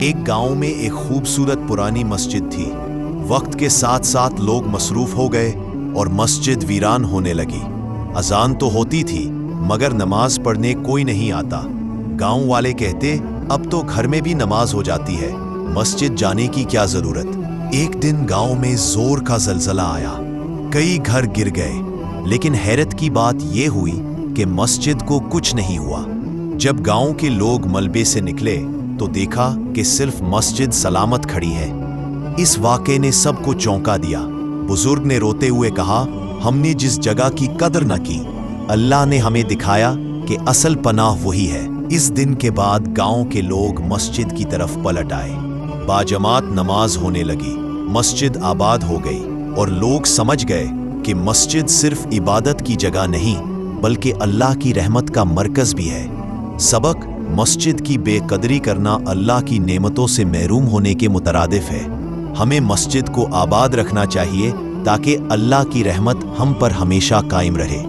ایک گاؤں میں ایک خوبصورت پرانی مسجد تھی۔ وقت کے ساتھ ساتھ لوگ مصروف ہو گئے اور مسجد ویران ہونے لگی۔ اذان تو ہوتی تھی مگر نماز پڑھنے کوئی نہیں آتا۔ گاؤں والے کہتے اب تو گھر میں بھی نماز ہو جاتی ہے، مسجد جانے کی کیا ضرورت۔ ایک دن گاؤں میں زور کا زلزلہ آیا، کئی گھر گر گئے، لیکن حیرت کی بات یہ ہوئی کہ مسجد کو کچھ نہیں ہوا۔ جب گاؤں کے لوگ ملبے سے نکلے تو دیکھا کہ صرف مسجد سلامت کھڑی ہے۔ اس واقعے نے سب کو چونکا دیا۔ بزرگ نے روتے ہوئے کہا، ہم نے جس جگہ کی قدر نہ کی، اللہ نے ہمیں دکھایا کہ اصل پناہ وہی ہے۔ اس دن کے بعد گاؤں کے لوگ مسجد کی طرف پلٹ آئے، باجماعت نماز ہونے لگی، مسجد آباد ہو گئی اور لوگ سمجھ گئے کہ مسجد صرف عبادت کی جگہ نہیں بلکہ اللہ کی رحمت کا مرکز بھی ہے۔ سبق: مسجد کی بے قدری کرنا اللہ کی نعمتوں سے محروم ہونے کے مترادف ہے۔ ہمیں مسجد کو آباد رکھنا چاہیے تاکہ اللہ کی رحمت ہم پر ہمیشہ قائم رہے۔